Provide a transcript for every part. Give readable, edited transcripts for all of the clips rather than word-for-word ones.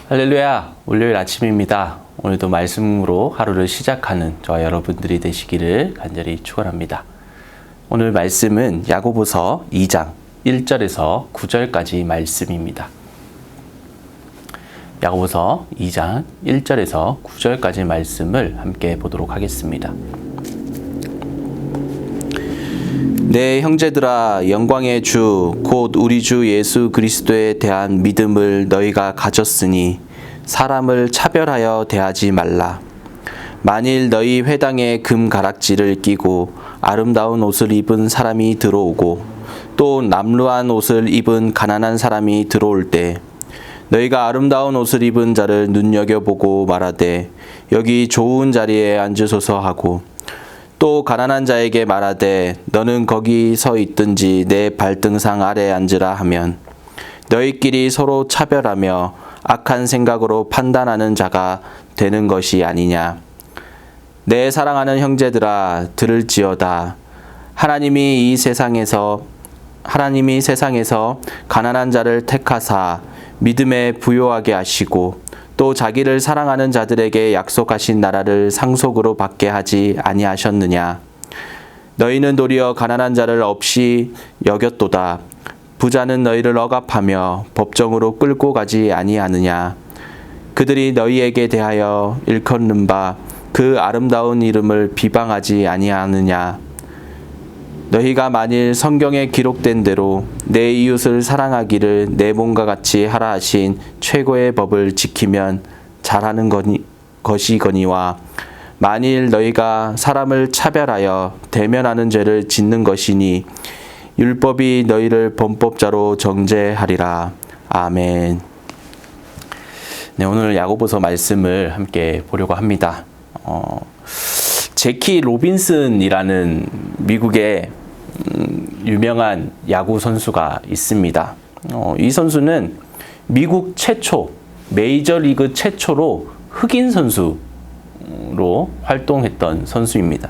할렐루야, 월요일 아침입니다. 오늘도 말씀으로 하루를 시작하는 저와 여러분들이 되시기를 간절히 축원합니다. 오늘 말씀은 야고보서 2장 1절에서 9절까지 말씀입니다. 야고보서 2장 1절에서 9절까지 말씀을 함께 보도록 하겠습니다. 내 형제들아, 영광의 주 곧 우리 주 예수 그리스도에 대한 믿음을 너희가 가졌으니 사람을 차별하여 대하지 말라. 만일 너희 회당에 금 가락지를 끼고 아름다운 옷을 입은 사람이 들어오고 또 남루한 옷을 입은 가난한 사람이 들어올 때 너희가 아름다운 옷을 입은 자를 눈여겨보고 말하되 여기 좋은 자리에 앉으소서 하고 또 가난한 자에게 말하되 너는 거기 서 있든지 내 발등상 아래 앉으라 하면 너희끼리 서로 차별하며 악한 생각으로 판단하는 자가 되는 것이 아니냐. 내 사랑하는 형제들아, 들을지어다. 하나님이 세상에서 가난한 자를 택하사 믿음에 부요하게 하시고 또 자기를 사랑하는 자들에게 약속하신 나라를 상속으로 받게 하지 아니하셨느냐. 너희는 도리어 가난한 자를 없이 여겼도다. 부자는 너희를 억압하며 법정으로 끌고 가지 아니하느냐. 그들이 너희에게 대하여 일컫는 바 그 아름다운 이름을 비방하지 아니하느냐. 너희가 만일 성경에 기록된 대로 내 이웃을 사랑하기를 내 몸과 같이 하라 하신 최고의 법을 지키면 잘하는 것이거니와 만일 너희가 사람을 차별하여 대면하는 죄를 짓는 것이니 율법이 너희를 범법자로 정죄하리라. 아멘. 네, 오늘 야고보서 말씀을 함께 보려고 합니다. 제키 로빈슨이라는 미국의 유명한 야구 선수가 있습니다. 이 선수는 미국 최초, 메이저리그 최초로 흑인 선수로 활동했던 선수입니다.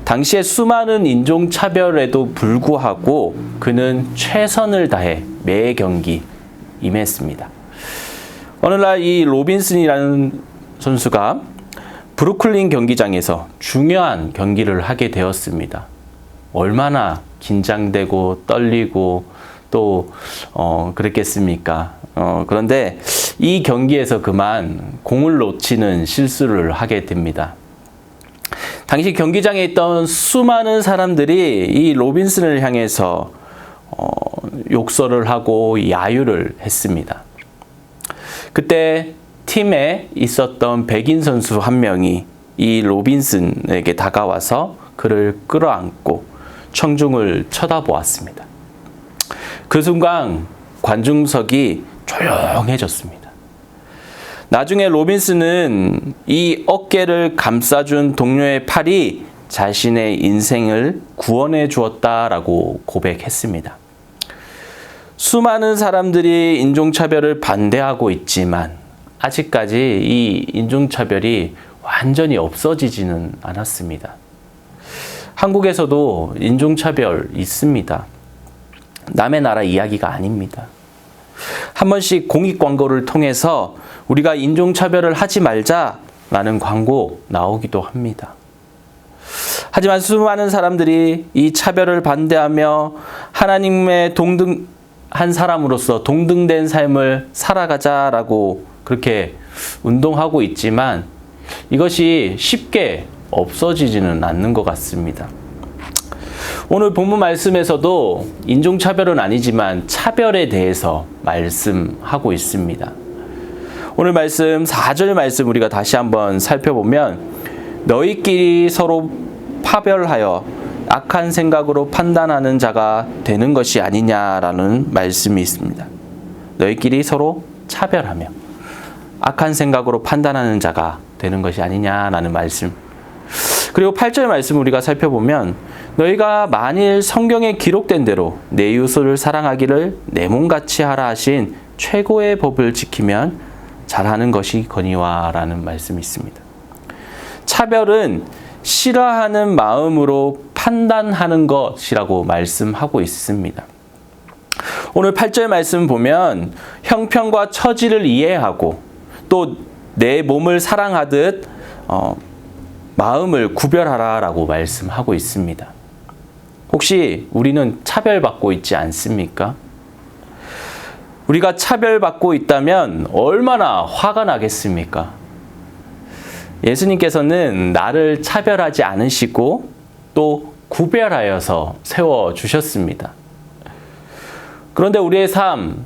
당시에 수많은 인종차별에도 불구하고 그는 최선을 다해 매 경기 임했습니다. 어느 날 이 로빈슨이라는 선수가 브루클린 경기장에서 중요한 경기를 하게 되었습니다. 얼마나 긴장되고 떨리고 또 그랬겠습니까? 그런데 이 경기에서 그만 공을 놓치는 실수를 하게 됩니다. 당시 경기장에 있던 수많은 사람들이 이 로빈슨을 향해서 욕설을 하고 야유를 했습니다. 그때 팀에 있었던 백인 선수 한 명이 이 로빈슨에게 다가와서 그를 끌어안고 청중을 쳐다보았습니다. 그 순간 관중석이 조용해졌습니다. 나중에 로빈슨은 이 어깨를 감싸준 동료의 팔이 자신의 인생을 구원해 주었다라고 고백했습니다. 수많은 사람들이 인종차별을 반대하고 있지만 아직까지 이 인종차별이 완전히 없어지지는 않았습니다. 한국에서도 인종차별 있습니다. 남의 나라 이야기가 아닙니다. 한 번씩 공익 광고를 통해서 우리가 인종차별을 하지 말자라는 광고 나오기도 합니다. 하지만 수많은 사람들이 이 차별을 반대하며 하나님의 한 사람으로서 동등된 삶을 살아가자라고 그렇게 운동하고 있지만 이것이 쉽게 없어지지는 않는 것 같습니다. 오늘 본문 말씀에서도 인종차별은 아니지만 차별에 대해서 말씀하고 있습니다. 오늘 말씀 4절 말씀 우리가 다시 한번 살펴보면 너희끼리 서로 파별하여 악한 생각으로 판단하는 자가 되는 것이 아니냐라는 말씀이 있습니다. 너희끼리 서로 차별하며 악한 생각으로 판단하는 자가 되는 것이 아니냐라는 말씀. 그리고 8절 말씀 우리가 살펴보면 너희가 만일 성경에 기록된 대로 내 이웃을 사랑하기를 내 몸같이 하라 하신 최고의 법을 지키면 잘하는 것이거니와 라는 말씀이 있습니다. 차별은 싫어하는 마음으로 판단하는 것이라고 말씀하고 있습니다. 오늘 8절 말씀 보면 형편과 처지를 이해하고 또 내 몸을 사랑하듯 마음을 구별하라라고 말씀하고 있습니다. 혹시 우리는 차별받고 있지 않습니까? 우리가 차별받고 있다면 얼마나 화가 나겠습니까? 예수님께서는 나를 차별하지 않으시고 또 구별하여서 세워주셨습니다. 그런데 우리의 삶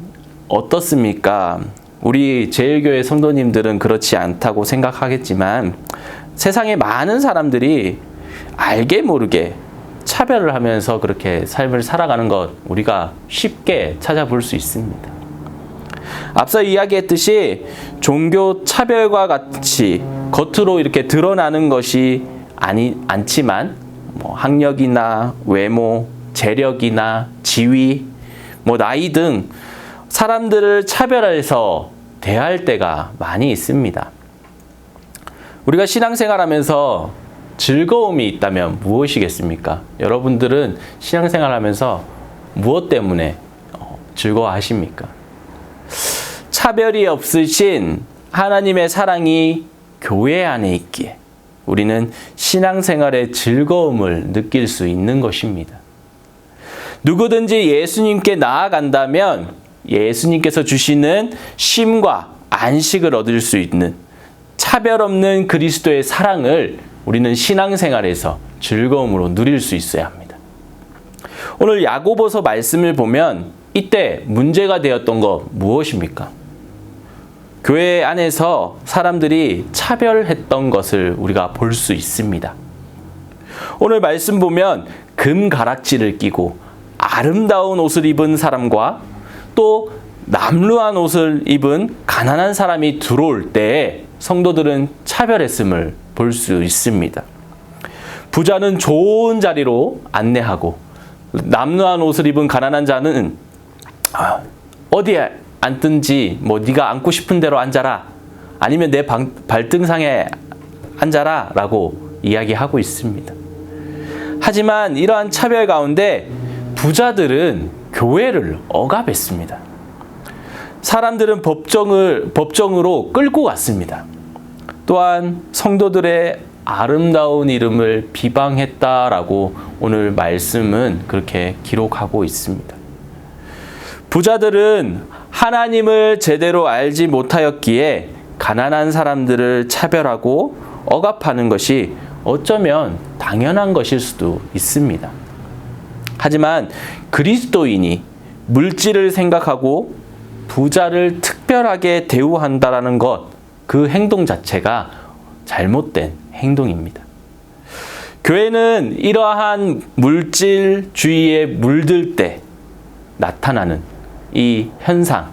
어떻습니까? 우리 제일교회 성도님들은 그렇지 않다고 생각하겠지만 세상의 많은 사람들이 알게 모르게 차별을 하면서 그렇게 삶을 살아가는 것 우리가 쉽게 찾아볼 수 있습니다. 앞서 이야기했듯이 종교 차별과 같이 겉으로 이렇게 드러나는 것이 않지만 학력이나 외모, 재력이나 지위, 나이 등 사람들을 차별해서 대할 때가 많이 있습니다. 우리가 신앙생활하면서 즐거움이 있다면 무엇이겠습니까? 여러분들은 신앙생활하면서 무엇 때문에 즐거워하십니까? 차별이 없으신 하나님의 사랑이 교회 안에 있기에 우리는 신앙생활의 즐거움을 느낄 수 있는 것입니다. 누구든지 예수님께 나아간다면 예수님께서 주시는 쉼과 안식을 얻을 수 있는 차별 없는 그리스도의 사랑을 우리는 신앙생활에서 즐거움으로 누릴 수 있어야 합니다. 오늘 야고보서 말씀을 보면 이때 문제가 되었던 것 무엇입니까? 교회 안에서 사람들이 차별했던 것을 우리가 볼 수 있습니다. 오늘 말씀 보면 금가락지를 끼고 아름다운 옷을 입은 사람과 또 남루한 옷을 입은 가난한 사람이 들어올 때 성도들은 차별했음을 볼 수 있습니다. 부자는 좋은 자리로 안내하고 남루한 옷을 입은 가난한 자는 어디에 앉든지 네가 앉고 싶은 대로 앉아라, 아니면 내 발등상에 앉아라 라고 이야기하고 있습니다. 하지만 이러한 차별 가운데 부자들은 교회를 억압했습니다. 사람들은 법정으로 끌고 갔습니다. 또한 성도들의 아름다운 이름을 비방했다라고 오늘 말씀은 그렇게 기록하고 있습니다. 부자들은 하나님을 제대로 알지 못하였기에 가난한 사람들을 차별하고 억압하는 것이 어쩌면 당연한 것일 수도 있습니다. 하지만 그리스도인이 물질을 생각하고 부자를 특별하게 대우한다라는 것, 그 행동 자체가 잘못된 행동입니다. 교회는 이러한 물질주의에 물들 때 나타나는 이 현상을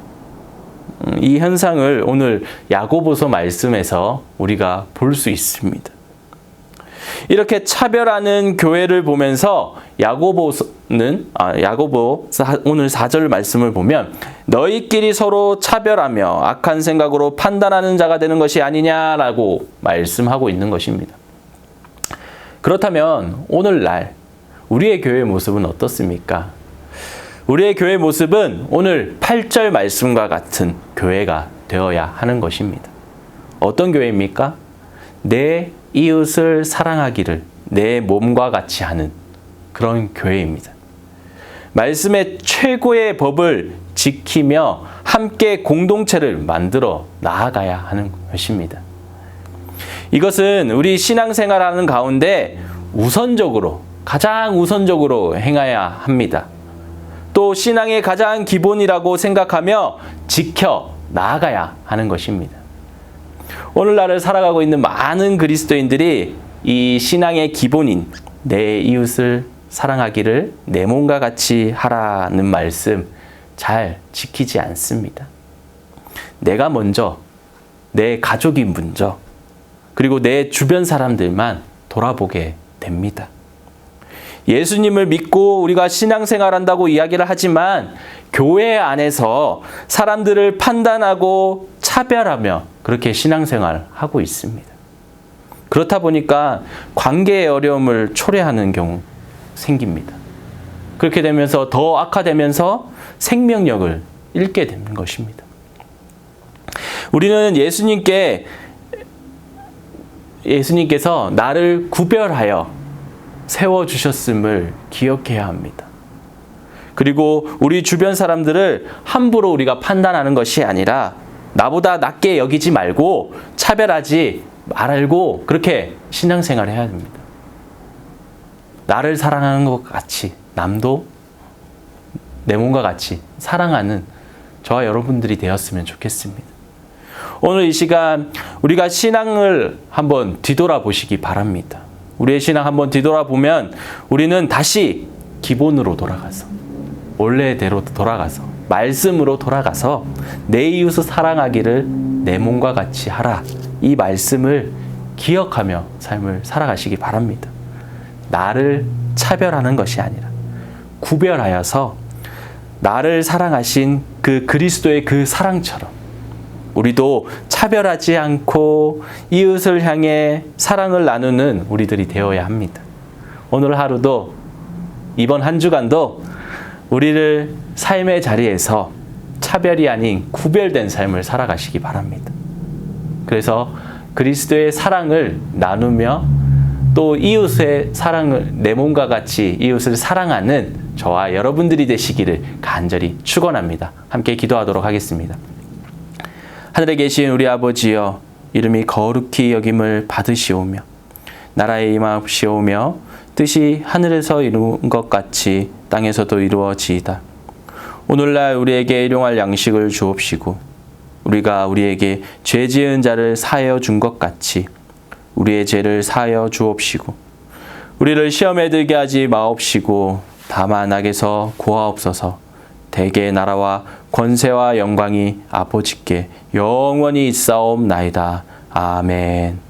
오늘 야고보서 말씀에서 우리가 볼 수 있습니다. 이렇게 차별하는 교회를 보면서 야고보 오늘 4절 말씀을 보면 너희끼리 서로 차별하며 악한 생각으로 판단하는 자가 되는 것이 아니냐라고 말씀하고 있는 것입니다. 그렇다면 오늘날 우리의 교회의 모습은 어떻습니까? 우리의 교회의 모습은 오늘 8절 말씀과 같은 교회가 되어야 하는 것입니다. 어떤 교회입니까? 내 이웃을 사랑하기를 내 몸과 같이 하는 그런 교회입니다. 말씀의 최고의 법을 지키며 함께 공동체를 만들어 나아가야 하는 것입니다. 이것은 우리 신앙생활하는 가운데 가장 우선적으로 행해야 합니다. 또 신앙의 가장 기본이라고 생각하며 지켜 나아가야 하는 것입니다. 오늘날을 살아가고 있는 많은 그리스도인들이 이 신앙의 기본인 내 이웃을 사랑하기를 내 몸과 같이 하라는 말씀 잘 지키지 않습니다. 내가 먼저, 내 가족이 먼저, 그리고 내 주변 사람들만 돌아보게 됩니다. 예수님을 믿고 우리가 신앙생활한다고 이야기를 하지만 교회 안에서 사람들을 판단하고 차별하며 그렇게 신앙생활하고 있습니다. 그렇다 보니까 관계의 어려움을 초래하는 경우 생깁니다. 그렇게 되면서 더 악화되면서 생명력을 잃게 되는 것입니다. 우리는 예수님께서 나를 구별하여 세워주셨음을 기억해야 합니다. 그리고 우리 주변 사람들을 함부로 우리가 판단하는 것이 아니라 나보다 낮게 여기지 말고 차별하지 말고 그렇게 신앙생활을 해야 됩니다. 나를 사랑하는 것 같이 남도 내 몸과 같이 사랑하는 저와 여러분들이 되었으면 좋겠습니다. 오늘 이 시간 우리가 신앙을 한번 뒤돌아보시기 바랍니다. 우리의 신앙 한번 뒤돌아보면 우리는 다시 기본으로 돌아가서 원래대로 돌아가서 말씀으로 돌아가서 내 이웃을 사랑하기를 내 몸과 같이 하라. 이 말씀을 기억하며 삶을 살아가시기 바랍니다. 나를 차별하는 것이 아니라 구별하여서 나를 사랑하신 그 그리스도의 그 사랑처럼 우리도 차별하지 않고 이웃을 향해 사랑을 나누는 우리들이 되어야 합니다. 오늘 하루도 이번 한 주간도 우리를 삶의 자리에서 차별이 아닌 구별된 삶을 살아가시기 바랍니다. 그래서 그리스도의 사랑을 나누며 또 이웃의 사랑을 내 몸과 같이 이웃을 사랑하는 저와 여러분들이 되시기를 간절히 축원합니다. 함께 기도하도록 하겠습니다. 하늘에 계신 우리 아버지여, 이름이 거룩히 여김을 받으시오며 나라의 임하옵시오며 뜻이 하늘에서 이룬 것 같이 땅에서도 이루어지이다. 오늘날 우리에게 일용할 양식을 주옵시고 우리가 우리에게 죄 지은 자를 사하여 준 것 같이 우리의 죄를 사하여 주옵시고 우리를 시험에 들게 하지 마옵시고 다만 악에서 구하옵소서. 대개 나라와 권세와 영광이 아버지께 영원히 있사옵나이다. 아멘.